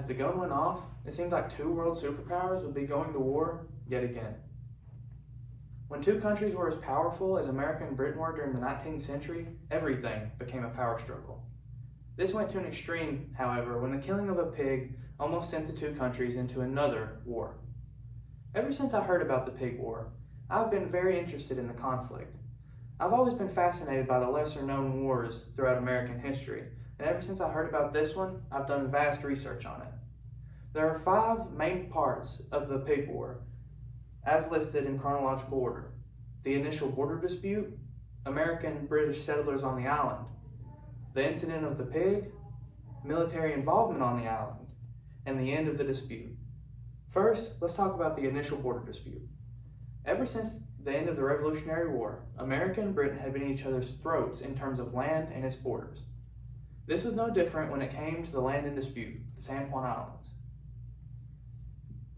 As the gun went off, it seemed like two world superpowers would be going to war yet again. When two countries were as powerful as America and Britain were during the 19th century, everything became a power struggle. This went to an extreme, however, when the killing of a pig almost sent the two countries into another war. Ever since I heard about the Pig War, I've been very interested in the conflict. I've always been fascinated by the lesser-known wars throughout American history, and ever since I heard about this one, I've done vast research on it. There are 5 main parts of the Pig War, as listed in chronological order: the initial border dispute, American-British settlers on the island, the incident of the pig, military involvement on the island, and the end of the dispute. First, let's talk about the initial border dispute. Ever since the end of the Revolutionary War, America and Britain had been at each other's throats in terms of land and its borders. This was no different when it came to the land in dispute, the San Juan Islands.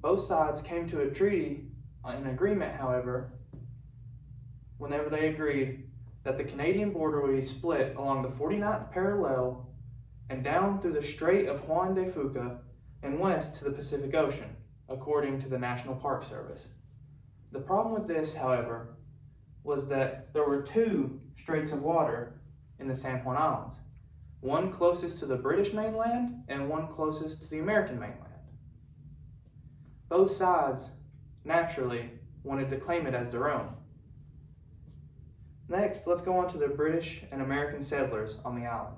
Both sides came to a treaty, an agreement, however, whenever they agreed that the Canadian border would be split along the 49th parallel and down through the Strait of Juan de Fuca and west to the Pacific Ocean, according to the National Park Service. The problem with this, however, was that there were 2 straits of water in the San Juan Islands, one closest to the British mainland and one closest to the American mainland. Both sides, naturally, wanted to claim it as their own. Next, let's go on to the British and American settlers on the island.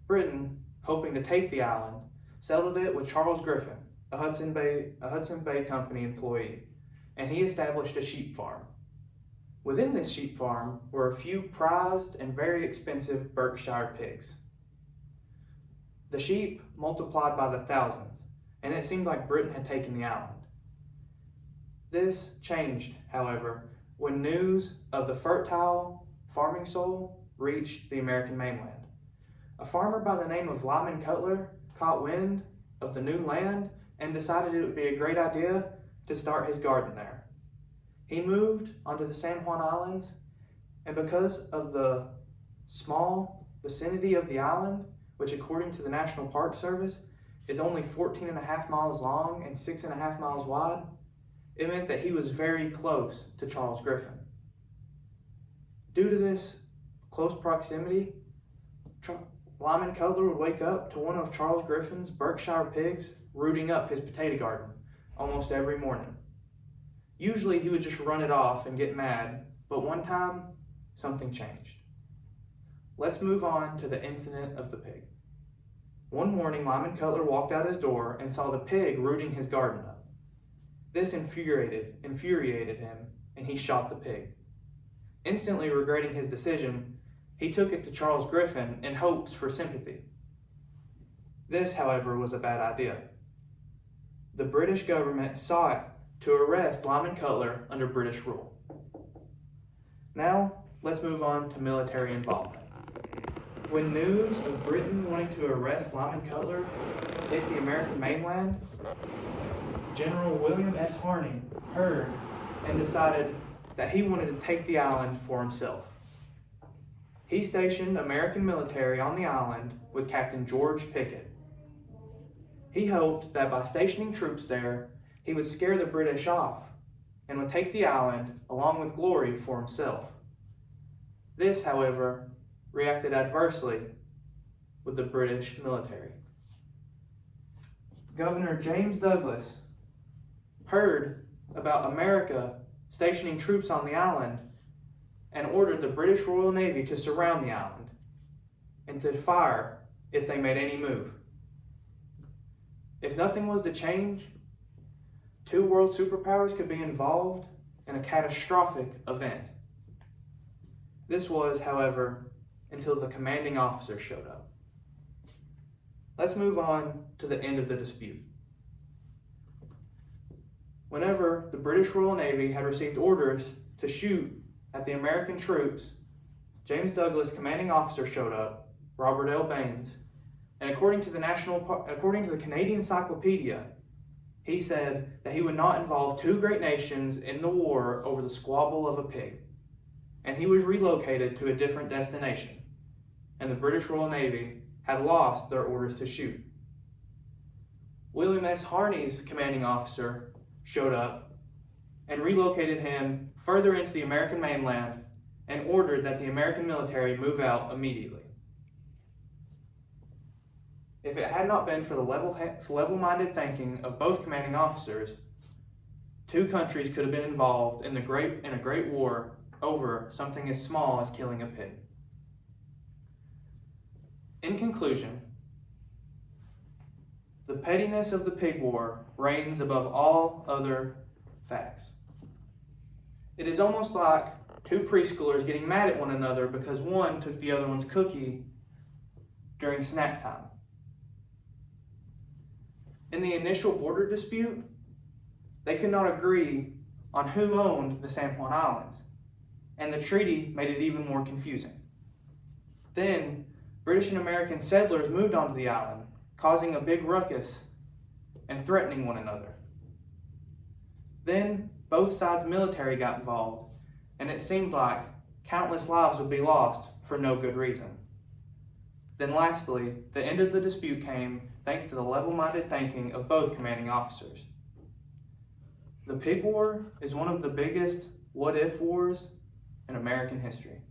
Britain, hoping to take the island, settled it with Charles Griffin, a Hudson Bay Company employee, and he established a sheep farm. Within this sheep farm were a few prized and very expensive Berkshire pigs. The sheep multiplied by the thousands, and it seemed like Britain had taken the island. This changed, however, when news of the fertile farming soil reached the American mainland. A farmer by the name of Lyman Cutler caught wind of the new land and decided it would be a great idea to start his garden there. He moved onto the San Juan Islands, and because of the small vicinity of the island, which according to the National Park Service is only 14.5 miles long and 6.5 miles wide, it meant that he was very close to Charles Griffin. Due to this close proximity, Lyman Cutler would wake up to one of Charles Griffin's Berkshire pigs rooting up his potato garden almost every morning. Usually he would just run it off and get mad, but one time, something changed. Let's move on to the incident of the pig. One morning, Lyman Cutler walked out his door and saw the pig rooting his garden up. This infuriated him, and he shot the pig. Instantly regretting his decision, he took it to Charles Griffin in hopes for sympathy. This, however, was a bad idea. The British government sought to arrest Lyman Cutler under British rule. Now, let's move on to military involvement. When news of Britain wanting to arrest Lyman Cutler hit the American mainland, General William S. Harney heard and decided that he wanted to take the island for himself. He stationed American military on the island with Captain George Pickett. He hoped that by stationing troops there, he would scare the British off and would take the island along with glory for himself. This, however, reacted adversely with the British military. Governor James Douglas heard about America stationing troops on the island and ordered the British Royal Navy to surround the island and to fire if they made any move. If nothing was to change, 2 world superpowers could be involved in a catastrophic event. This was, however, until the commanding officer showed up. Let's move on to the end of the dispute. Whenever the British Royal Navy had received orders to shoot at the American troops, James Douglas, commanding officer, showed up, Robert L. Baines, and according to the Canadian Encyclopedia, he said that he would not involve 2 great nations in the war over the squabble of a pig, and he was relocated to a different destination, and the British Royal Navy had lost their orders to shoot. William S. Harney's commanding officer showed up and relocated him further into the American mainland and ordered that the American military move out immediately. If it had not been for the level-minded thinking of both commanding officers, two countries could have been involved in a great war over something as small as killing a pig. In conclusion, the pettiness of the pig war reigns above all other facts. It is almost like two preschoolers getting mad at one another because one took the other one's cookie during snack time. In the initial border dispute, they could not agree on who owned the San Juan Islands, and the treaty made it even more confusing. Then, British and American settlers moved onto the island, causing a big ruckus and threatening one another. Then, both sides' military got involved, and it seemed like countless lives would be lost for no good reason. Then lastly, the end of the dispute came thanks to the level-minded thinking of both commanding officers. The Pig War is one of the biggest what-if wars in American history.